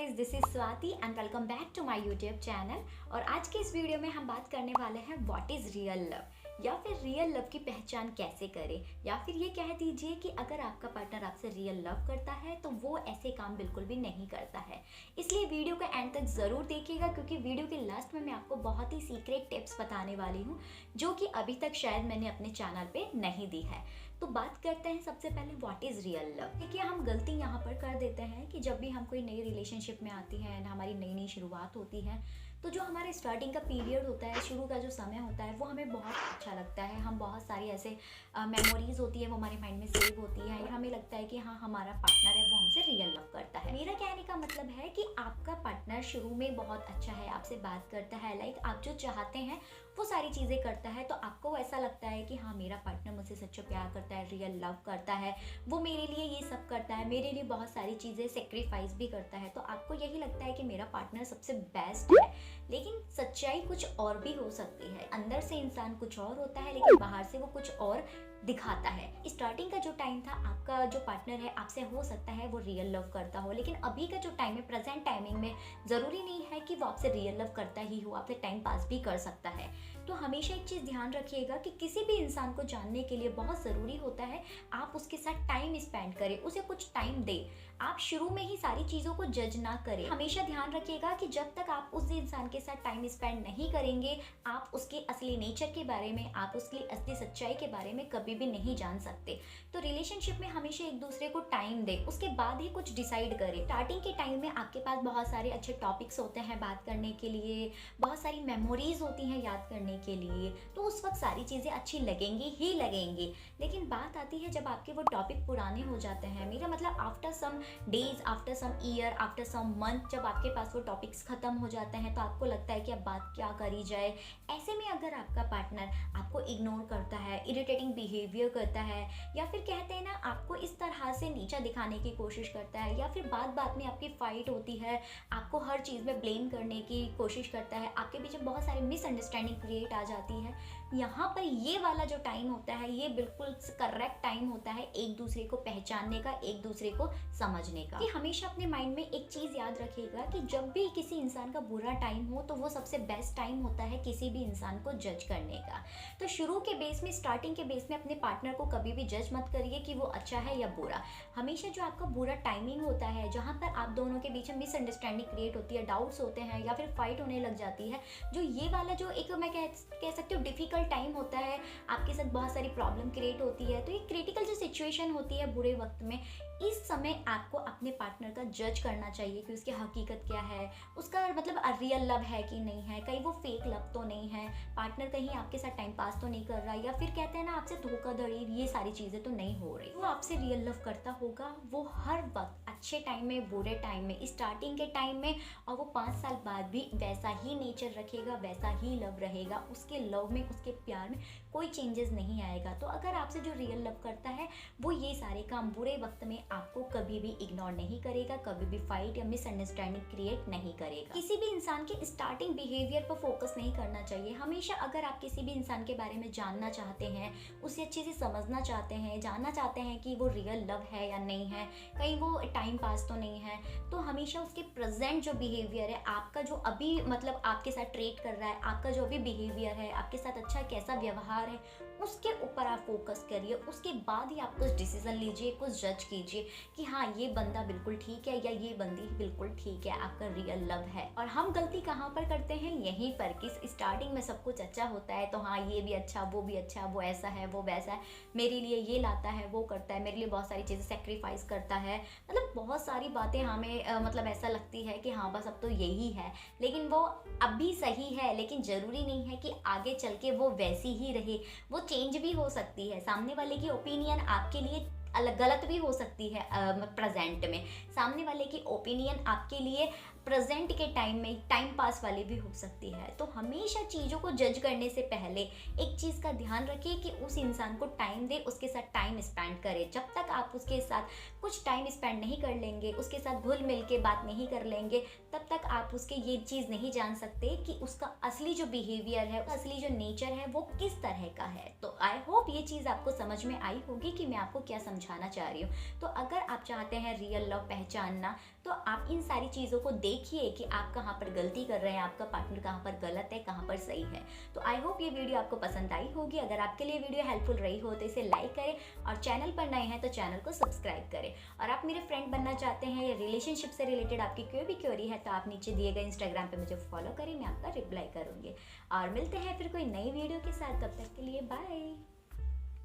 Guys, this is Swati and welcome back to my YouTube channel. और आज के इस वीडियो में हम बात करने वाले हैं व्हाट इज़ रियल लव, या फिर रियल लव की पहचान कैसे करें, या फिर ये कह दीजिए कि अगर आपका पार्टनर आपसे रियल लव करता है तो वो ऐसे काम बिल्कुल भी नहीं करता है। इसलिए वीडियो का एंड तक ज़रूर देखिएगा, क्योंकि वीडियो के लास्ट में मैं आपको बहुत ही सीक्रेट टिप्स बताने वाली हूँ जो कि अभी तक शायद मैंने अपने चैनल पे नहीं दी है। तो बात करते हैं सबसे पहले व्हाट इज़ रियल लव। देखिए, हम गलती यहाँ पर कर देते हैं कि जब भी हम कोई नई रिलेशनशिप में आती है एंड हमारी नई नई शुरुआत होती है, तो जो हमारे स्टार्टिंग का पीरियड होता है, शुरू का जो समय होता है, वो हमें बहुत अच्छा लगता है। हम बहुत सारी ऐसे मेमोरीज होती है वो हमारे माइंड में सेव होती है। हमें लगता है कि हाँ, हमारा पार्टनर है वो हमसे रियल लव करता है। मेरा कहने का मतलब है कि आपका पार्टनर शुरू में बहुत अच्छा है, आपसे बात करता है, लाइक आप जो चाहते हैं वो सारी चीज़ें करता है, तो आपको ऐसा लगता है कि हाँ, मेरा पार्टनर मुझसे सच्चा प्यार करता है, रियल लव करता है, वो मेरे लिए ये सब करता है, मेरे लिए बहुत सारी चीज़ें सेक्रीफाइस भी करता है। तो आपको यही लगता है कि मेरा पार्टनर सबसे बेस्ट है। लेकिन सच्चाई कुछ और भी हो सकती है। अंदर से इंसान कुछ और होता है, लेकिन बाहर से वो कुछ और दिखाता है। स्टार्टिंग का जो टाइम था, आपका जो पार्टनर है आपसे हो सकता है वो रियल लव करता हो, लेकिन अभी का जो टाइम है, प्रेजेंट टाइमिंग में ज़रूरी नहीं है कि वो आपसे रियल लव करता ही हो, आपसे टाइम पास भी कर सकता है। तो हमेशा एक चीज़ ध्यान रखिएगा कि किसी भी इंसान को जानने के लिए बहुत ज़रूरी होता है आप उसके साथ टाइम स्पेंड करें, उसे कुछ टाइम दें। आप शुरू में ही सारी चीज़ों को जज ना करें। हमेशा ध्यान रखिएगा कि जब तक आप उस इंसान के साथ टाइम स्पेंड नहीं करेंगे, आप उसके असली नेचर के बारे में, आप उसकी असली सच्चाई के बारे में कभी भी नहीं जान सकते। तो रिलेशनशिप में हमेशा एक दूसरे को टाइम दें, उसके बाद ही कुछ डिसाइड करें। स्टार्टिंग के टाइम में आपके पास बहुत सारे अच्छे टॉपिक्स होते हैं बात करने के लिए, बहुत सारी मेमोरीज होती हैं याद करने के लिए, तो उस वक्त सारी चीज़ें अच्छी लगेंगी ही लगेंगी। लेकिन बात आती है जब आपके वो टॉपिक पुराने हो जाते हैं, मेरा मतलब after some days, after some year, after some month, जब आपके पास वो टॉपिक्स ख़त्म हो जाते हैं तो आपको लगता है कि अब बात क्या करी जाए। ऐसे में अगर आपका पार्टनर आपको इग्नोर करता है, इरिटेटिंग बिहेवियर करता है, या फिर कहते हैं ना, आपको इस तरह से नीचा दिखाने की कोशिश करता है, या फिर बात बात में आपकी फाइट होती है, आपको हर चीज़ में ब्लेम करने की कोशिश करता है, आपके बीच में बहुत सारी मिसअंडरस्टैंडिंग क्रिएट आ जाती है, यहाँ पर ये वाला जो टाइम होता है ये बिल्कुल करेक्ट टाइम होता है एक दूसरे को पहचानने का, एक दूसरे को समझने का। कि हमेशा अपने माइंड में एक चीज़ याद रखिएगा कि जब भी किसी इंसान का बुरा टाइम हो तो वो सबसे बेस्ट टाइम होता है किसी भी इंसान को जज करने का। तो शुरू के बेस में, स्टार्टिंग के बेस में अपने पार्टनर को कभी भी जज मत करिए कि वो अच्छा है या बुरा। हमेशा जो आपका बुरा टाइमिंग होता है, जहाँ पर आप दोनों के बीच में मिसअंडरस्टैंडिंग क्रिएट होती है, डाउट्स होते हैं, या फिर फाइट होने लग जाती है, जो ये वाला जो एक मैं कह सकती हूँ डिफ़िकल्ट टाइम होता है, आपके साथ बहुत सारी प्रॉब्लम क्रिएट होती है, तो ये क्रिटिकल जो सिचुएशन होती है बुरे वक्त में, इस समय आपको अपने पार्टनर का जज करना चाहिए कि उसकी हकीकत क्या है, उसका मतलब रियल लव है कि नहीं है, कहीं वो फेक लव तो नहीं है, पार्टनर कहीं आपके साथ टाइम पास तो नहीं कर रहा, या फिर कहते हैं ना आपसे धोखाधड़ी, ये सारी चीज़ें तो नहीं हो रही। वो आपसे रियल लव करता होगा, वो हर वक्त अच्छे टाइम में, बुरे टाइम में, स्टार्टिंग के टाइम में, और वो 5 साल बाद भी वैसा ही नेचर रखेगा, वैसा ही लव रहेगा। उसके लव में, उसके प्यार में कोई चेंजेस नहीं आएगा। तो अगर आपसे जो रियल लव करता है वो ये सारे काम बुरे वक्त में आपको कभी भी इग्नोर नहीं करेगा, कभी भी फाइट या मिसअंडरस्टैंडिंग क्रिएट नहीं करेगा। किसी भी इंसान के स्टार्टिंग बिहेवियर पर फोकस नहीं करना चाहिए। हमेशा अगर आप किसी भी इंसान के बारे में जानना चाहते हैं, उसे अच्छे से समझना चाहते हैं, जानना चाहते हैं कि वो रियल लव है या नहीं है, कहीं वो टाइम पास तो नहीं है, तो हमेशा उसके प्रेजेंट जो बिहेवियर है, आपका जो अभी मतलब आपके साथ ट्रीट कर रहा है, आपका जो अभी बिहेवियर है, आपके साथ अच्छा कैसा व्यवहार है, उसके ऊपर आप फोकस करिए। उसके बाद ही आप कुछ डिसीजन लीजिए, कुछ जज कीजिए कि हाँ, ये बंदा बिल्कुल ठीक है या ये बंदी बिल्कुल ठीक है, आपका रियल लव है। और हम गलती कहाँ पर करते हैं, यहीं पर कि स्टार्टिंग में सब कुछ अच्छा होता है तो हाँ, ये भी अच्छा, वो भी अच्छा, वो ऐसा है, वो वैसा है, मेरे लिए ये लाता है, वो करता है, मेरे लिए बहुत सारी चीज़ें सेक्रीफाइस करता है, मतलब बहुत सारी बातें हमें मतलब ऐसा लगती है कि हाँ, बस अब तो यही है। लेकिन वो अभी सही है, लेकिन ज़रूरी नहीं है कि आगे चल के वो वैसी ही रहे, वो चेंज भी हो सकती है। सामने वाले की ओपिनियन आपके लिए अलग गलत भी हो सकती है। प्रेजेंट में सामने वाले की ओपिनियन आपके लिए प्रेजेंट के टाइम में टाइम पास वाली भी हो सकती है। तो हमेशा चीज़ों को जज करने से पहले एक चीज़ का ध्यान रखिए कि उस इंसान को टाइम दे, उसके साथ टाइम स्पेंड करें। जब तक आप उसके साथ कुछ टाइम स्पेंड नहीं कर लेंगे, उसके साथ घुल मिल के बात नहीं कर लेंगे, तब तक आप उसके ये चीज़ नहीं जान सकते कि उसका असली जो बिहेवियर है, असली जो नेचर है वो किस तरह का है। तो आई होप ये चीज़ आपको समझ में आई होगी कि मैं आपको क्या समझा समझाना चाह रही हूँ। तो अगर आप चाहते हैं रियल लव पहचानना, तो आप इन सारी चीज़ों को देखिए कि आप कहाँ पर गलती कर रहे हैं, आपका पार्टनर कहाँ पर गलत है, कहाँ पर सही है। तो आई होप ये वीडियो आपको पसंद आई होगी। अगर आपके लिए वीडियो हेल्पफुल रही हो तो इसे लाइक करें, और चैनल पर नए हैं तो चैनल को सब्सक्राइब करें। और आप मेरे फ्रेंड बनना चाहते हैं या रिलेशनशिप से रिलेटेड आपकी कोई भी क्वेरी है, तो आप नीचे दिए गए इंस्टाग्राम पे मुझे फॉलो करें, मैं आपका रिप्लाई करूँगी। और मिलते हैं फिर कोई नई वीडियो के साथ, तब तक के लिए बाय।